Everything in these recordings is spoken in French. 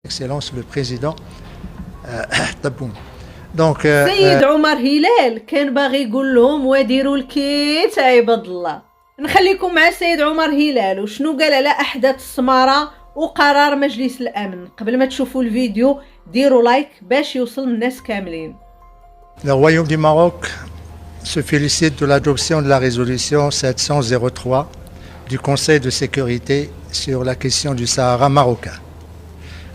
Excellence le président طبون دونك سيد عمر هلال كان باغي يقول لهم وديروا الكيت عباد الله. نخليكم مع السيد عمر هلال وشنو قال على احداث السماره وقرار مجلس الامن. قبل ما تشوفوا الفيديو ديروا لايك باش يوصل الناس كاملين. Le Royaume du Maroc se félicite de l'adoption de la résolution 703 du Conseil de sécurité sur la question du Sahara marocain.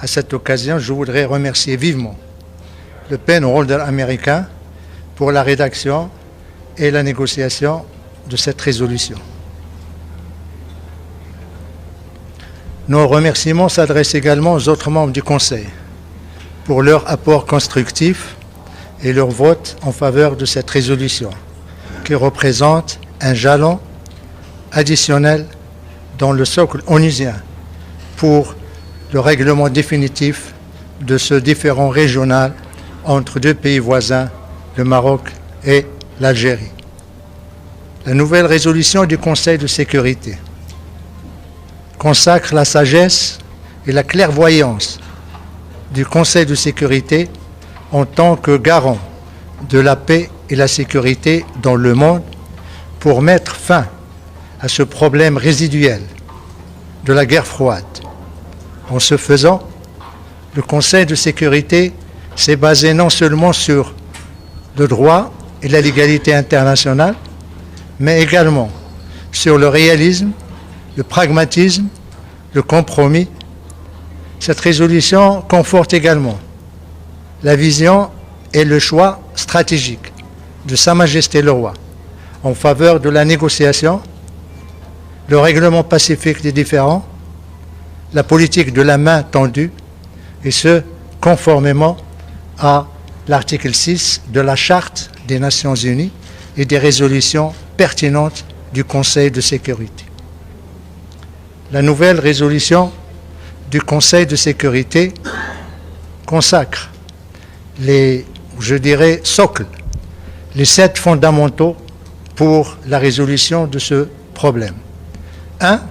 À cette occasion, je voudrais remercier vivement le penholder américain pour la rédaction et la négociation de cette résolution. Nos remerciements s'adressent également aux autres membres du Conseil pour leur apport constructif et leur vote en faveur de cette résolution, qui représente un jalon additionnel dans le socle onusien pour le règlement définitif de ce différend régional entre deux pays voisins, le Maroc et l'Algérie. La nouvelle résolution du Conseil de sécurité consacre la sagesse et la clairvoyance du Conseil de sécurité en tant que garant de la paix et la sécurité dans le monde pour mettre fin à ce problème résiduel de la guerre froide. En ce faisant, le Conseil de sécurité s'est basé non seulement sur le droit et la légalité internationale, mais également sur le réalisme, le pragmatisme, le compromis. Cette résolution conforte également la vision et le choix stratégique de Sa Majesté le Roi en faveur de la négociation, le règlement pacifique des différends, la politique de la main tendue, et ce, conformément à l'article 6 de la Charte des Nations Unies et des résolutions pertinentes du Conseil de sécurité. La nouvelle résolution du Conseil de sécurité consacre les, socles, les 7 fondamentaux pour la résolution de ce problème. 1.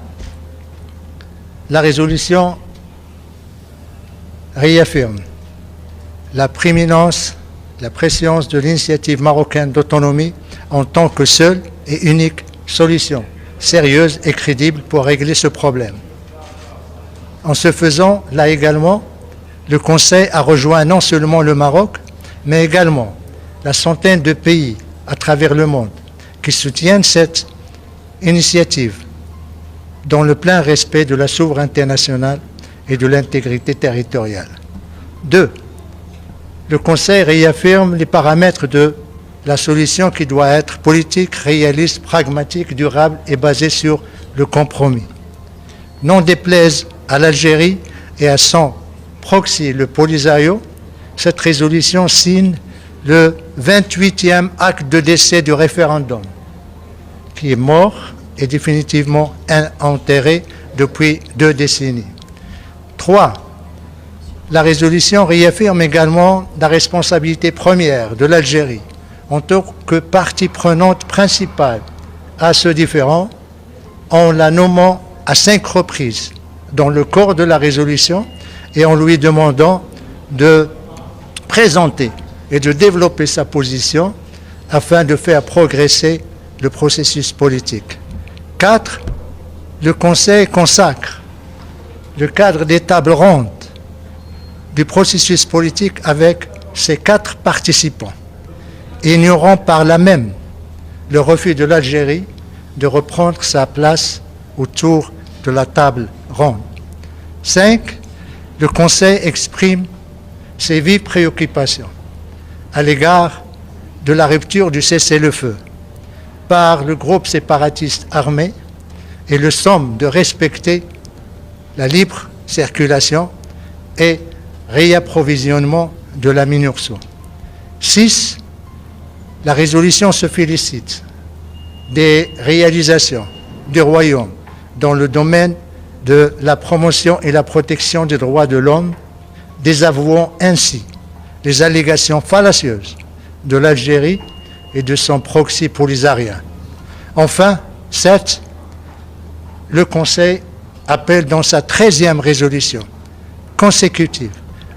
La résolution réaffirme la prééminence, la préscience de l'initiative marocaine d'autonomie en tant que seule et unique solution sérieuse et crédible pour régler ce problème. En ce faisant, là également, le Conseil a rejoint non seulement le Maroc, mais également la centaine de pays à travers le monde qui soutiennent cette initiative dans le plein respect de la souveraineté nationale et de l'intégrité territoriale. 2. Le Conseil réaffirme les paramètres de la solution qui doit être politique, réaliste, pragmatique, durable et basée sur le compromis. Non déplaise à l'Algérie et à son proxy, le Polisario, cette résolution signe le 28e acte de décès du référendum, qui est mort et définitivement enterré depuis 2 décennies. 3. La résolution réaffirme également la responsabilité première de l'Algérie en tant que partie prenante principale à ce différend, en la nommant à 5 reprises dans le corps de la résolution et en lui demandant de présenter et de développer sa position afin de faire progresser le processus politique. 4. Le Conseil consacre le cadre des tables rondes du processus politique avec ses 4 participants, ignorant par là même le refus de l'Algérie de reprendre sa place autour de la table ronde. 5. Le Conseil exprime ses vives préoccupations à l'égard de la rupture du cessez-le-feu par le groupe séparatiste armé et le somme de respecter la libre circulation et réapprovisionnement de la MINURSO. 6. La résolution se félicite des réalisations du Royaume dans le domaine de la promotion et la protection des droits de l'homme, désavouant ainsi les allégations fallacieuses de l'Algérie et de son proxy polisarien. Enfin, 7. Le Conseil appelle dans sa 13e résolution consécutive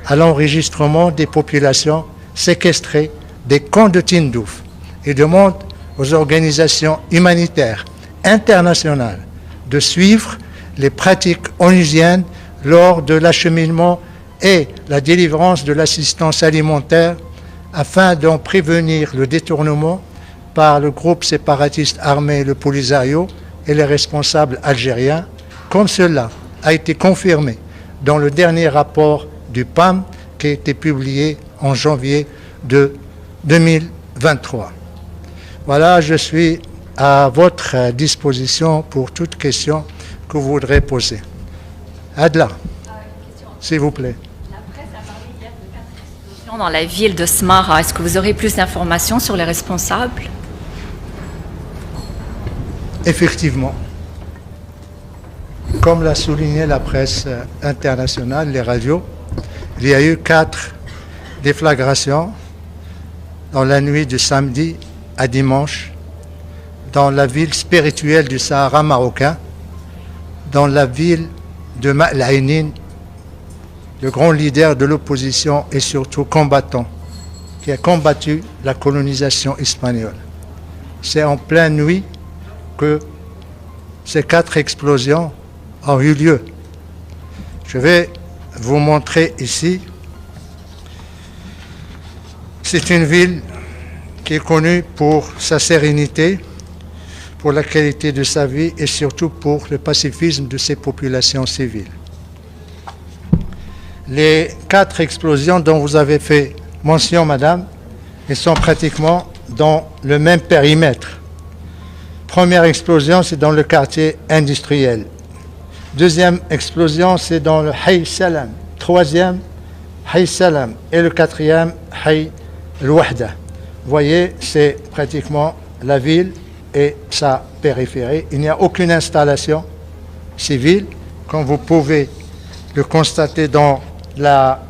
à l'enregistrement des populations séquestrées des camps de Tindouf et demande aux organisations humanitaires internationales de suivre les pratiques onusiennes lors de l'acheminement et la délivrance de l'assistance alimentaire afin d'en prévenir le détournement par le groupe séparatiste armé le Polisario et les responsables algériens, comme cela a été confirmé dans le dernier rapport du PAM qui a été publié en janvier de 2023. Voilà, je suis à votre disposition pour toute question que vous voudrez poser. Adla, s'il vous plaît. La presse a parlé hier de 4 explosions dans la ville de Smara. Est-ce que vous aurez plus d'informations sur les responsables? Effectivement, comme l'a souligné la presse internationale, les radios, il y a eu 4 déflagrations dans la nuit de samedi à dimanche dans la ville spirituelle du Sahara marocain, dans la ville de Ma'al-Ainin, le grand leader de l'opposition et surtout combattant, qui a combattu la colonisation espagnole. C'est en pleine nuit que ces 4 explosions ont eu lieu. Je vais vous montrer ici. C'est une ville qui est connue pour sa sérénité, pour la qualité de sa vie et surtout pour le pacifisme de ses populations civiles. Les 4 explosions dont vous avez fait mention, madame, elles sont pratiquement dans le même périmètre. Première explosion, c'est dans le quartier industriel. Deuxième explosion, c'est dans le Hay Salam. Troisième, Hay Salam. Et le 4e, Hay Al-Wahda. Vous voyez, c'est pratiquement la ville et sa périphérie. Il n'y a aucune installation civile, comme vous pouvez le constater dans la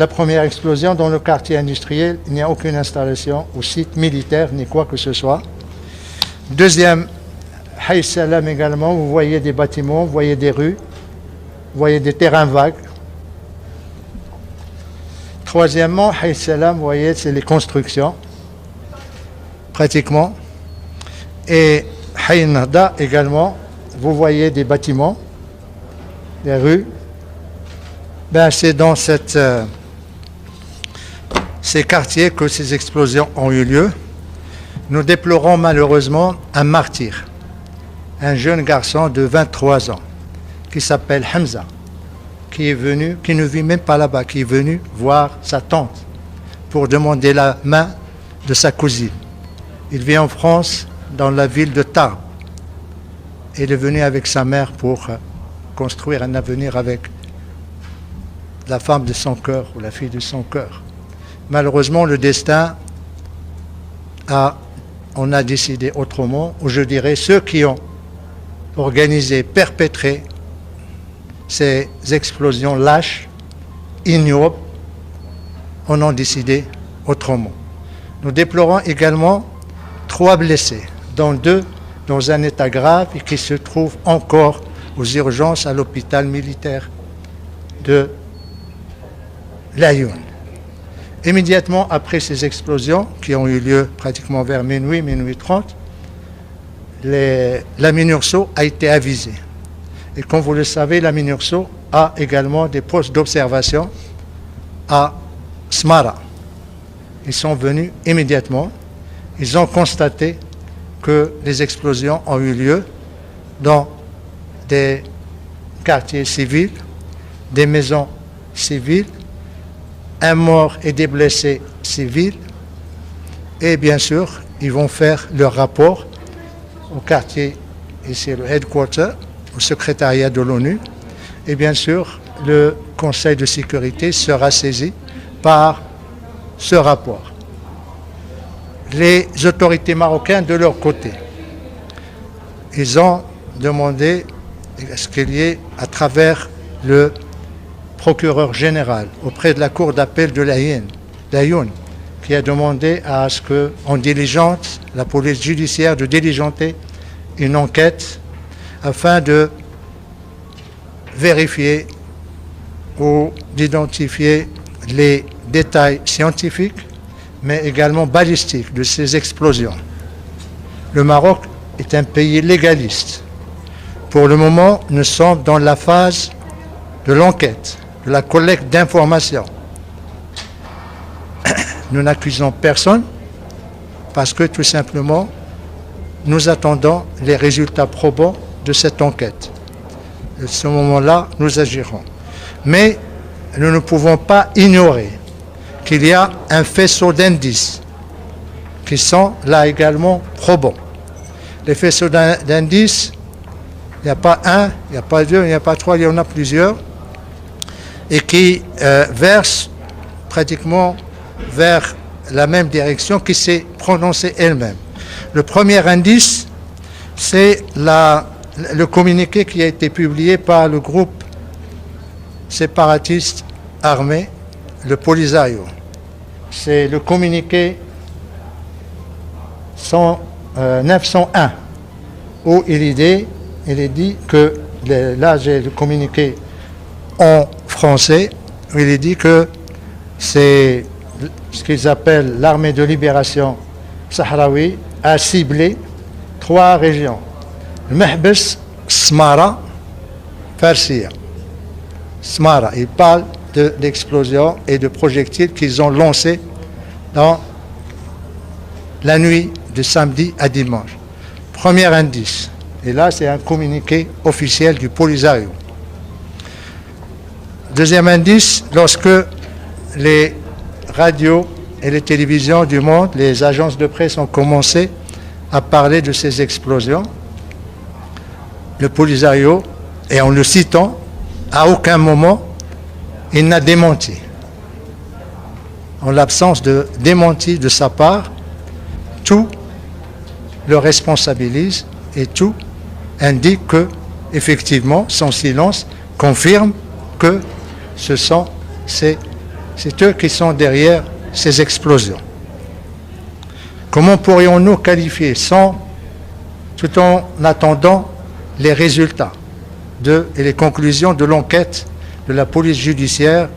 première explosion dans le quartier industriel. Il n'y a aucune installation ou site militaire ni quoi que ce soit. Deuxième, Hay Salam également, vous voyez des bâtiments, vous voyez des rues, vous voyez des terrains vagues. Troisièmement, Hay Salam, vous voyez, c'est les constructions, pratiquement. Et Hay Nahda également, vous voyez des bâtiments, des rues. Ben, c'est dans ces quartiers que ces explosions ont eu lieu. Nous déplorons malheureusement un martyr, un jeune garçon de 23 ans qui s'appelle Hamza, qui est venu, qui ne vit même pas là-bas, qui est venu voir sa tante pour demander la main de sa cousine. Il vit en France, dans la ville de Tarbes. Il est venu avec sa mère pour construire un avenir avec la femme de son cœur ou la fille de son cœur. Malheureusement, le destin on a décidé autrement, ou je dirais ceux qui ont organisé, perpétré ces explosions lâches, ignobles, en ont décidé autrement. Nous déplorons également 3 blessés, dont 2 dans un état grave et qui se trouvent encore aux urgences à l'hôpital militaire de Laayoune. Immédiatement après ces explosions, qui ont eu lieu pratiquement vers minuit 30, la MINURSO a été avisée. Et comme vous le savez, la MINURSO a également des postes d'observation à Smara. Ils sont venus immédiatement. Ils ont constaté que les explosions ont eu lieu dans des quartiers civils, des maisons civiles, un mort et des blessés civils. Et bien sûr, ils vont faire leur rapport au quartier, ici le headquarter, au secrétariat de l'ONU. Et bien sûr, le Conseil de sécurité sera saisi par ce rapport. Les autorités marocaines, de leur côté, ils ont demandé à ce qu'il y ait, à travers le procureur général auprès de la cour d'appel de Laayoune, qui a demandé à ce qu'on diligente, la police judiciaire de diligenter une enquête afin de vérifier ou d'identifier les détails scientifiques, mais également balistiques de ces explosions. Le Maroc est un pays légaliste. Pour le moment, nous sommes dans la phase de l'enquête, de la collecte d'informations. Nous n'accusons personne parce que tout simplement, nous attendons les résultats probants de cette enquête. À ce moment-là, nous agirons. Mais nous ne pouvons pas ignorer qu'il y a un faisceau d'indices qui sont là également probants. Les faisceaux d'indices, il n'y a pas un, il n'y a pas deux, il n'y a pas trois, il y en a plusieurs, et qui versent pratiquement vers la même direction qui s'est prononcée elle-même. Le premier indice, c'est le communiqué qui a été publié par le groupe séparatiste armé, le Polisario. C'est le communiqué 901, où il est dit que, là j'ai le communiqué en français, où il est dit que c'est ce qu'ils appellent l'armée de libération sahraoui a ciblé 3 régions. Le Mehbes, Smara, Farsia. Smara, il parle de l'explosion et de projectiles qu'ils ont lancés dans la nuit de samedi à dimanche. Premier indice. Et là, c'est un communiqué officiel du Polisario. Deuxième indice, lorsque les radios et les télévisions du monde, les agences de presse ont commencé à parler de ces explosions, le Polisario, et en le citant, à aucun moment, il n'a démenti. En l'absence de démenti de sa part, tout le responsabilise et tout indique que, effectivement, son silence confirme que c'est eux qui sont derrière ces explosions. Comment pourrions-nous qualifier tout en attendant les résultats et les conclusions de l'enquête de la police judiciaire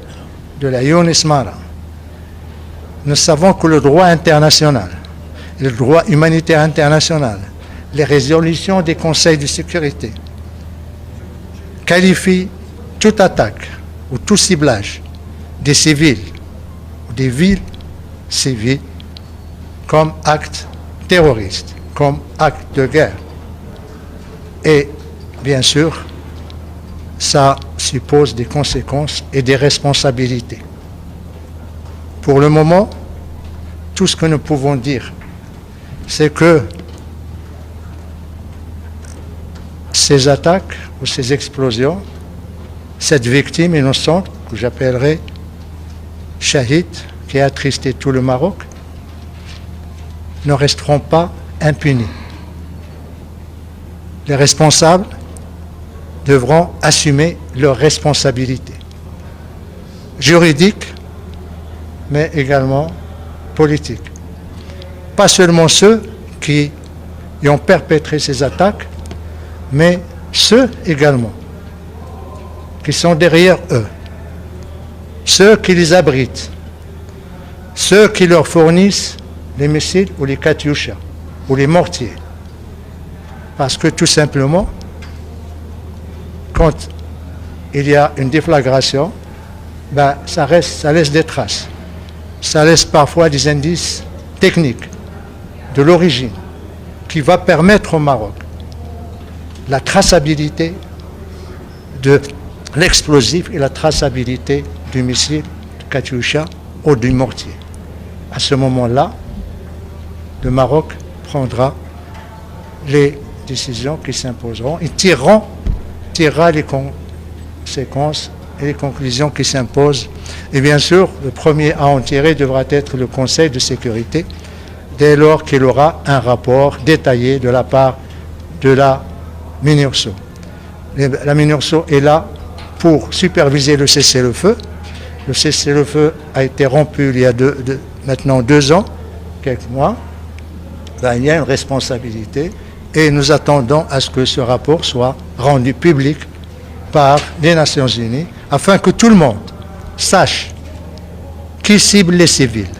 de la Younes Mara? Nous savons que le droit international, le droit humanitaire international, les résolutions des conseils de sécurité qualifient toute attaque ou tout ciblage des civils ou des villes civiles comme acte terroriste, comme acte de guerre. Et bien sûr, ça suppose des conséquences et des responsabilités. Pour le moment, tout ce que nous pouvons dire, c'est que ces attaques ou ces explosions, cette victime innocente, que j'appellerai Shahid, qui a attristé tout le Maroc, ne resteront pas impunis. Les responsables devront assumer leurs responsabilités juridiques, mais également politiques. Pas seulement ceux qui ont perpétré ces attaques, mais ceux également qui sont derrière eux, ceux qui les abritent, ceux qui leur fournissent les missiles ou les katyusha ou les mortiers. Parce que tout simplement, quand il y a une déflagration, ça laisse des traces. Ça laisse parfois des indices techniques de l'origine qui va permettre au Maroc la traçabilité de l'explosif et la traçabilité du missile, du katyusha ou du mortier. À ce moment-là, le Maroc prendra les décisions qui s'imposeront et tirera les conséquences et les conclusions qui s'imposent. Et bien sûr, le premier à en tirer devra être le Conseil de sécurité, dès lors qu'il aura un rapport détaillé de la part de la MINURSO. La MINURSO est là pour superviser le cessez-le-feu. Le cessez-le-feu a été rompu il y a maintenant 2 ans, quelques mois. Il y a une responsabilité et nous attendons à ce que ce rapport soit rendu public par les Nations Unies afin que tout le monde sache qui cible les civils,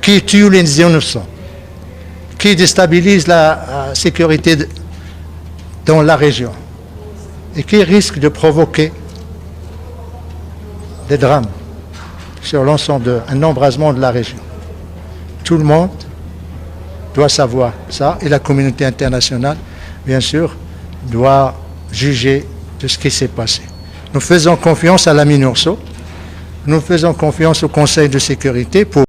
qui tue les innocents, qui déstabilise la sécurité dans la région et qui risque de provoquer des drames sur l'ensemble d'un embrasement de la région. Tout le monde doit savoir ça et la communauté internationale, bien sûr, doit juger de ce qui s'est passé. Nous faisons confiance à la MINURSO, nous faisons confiance au Conseil de sécurité pour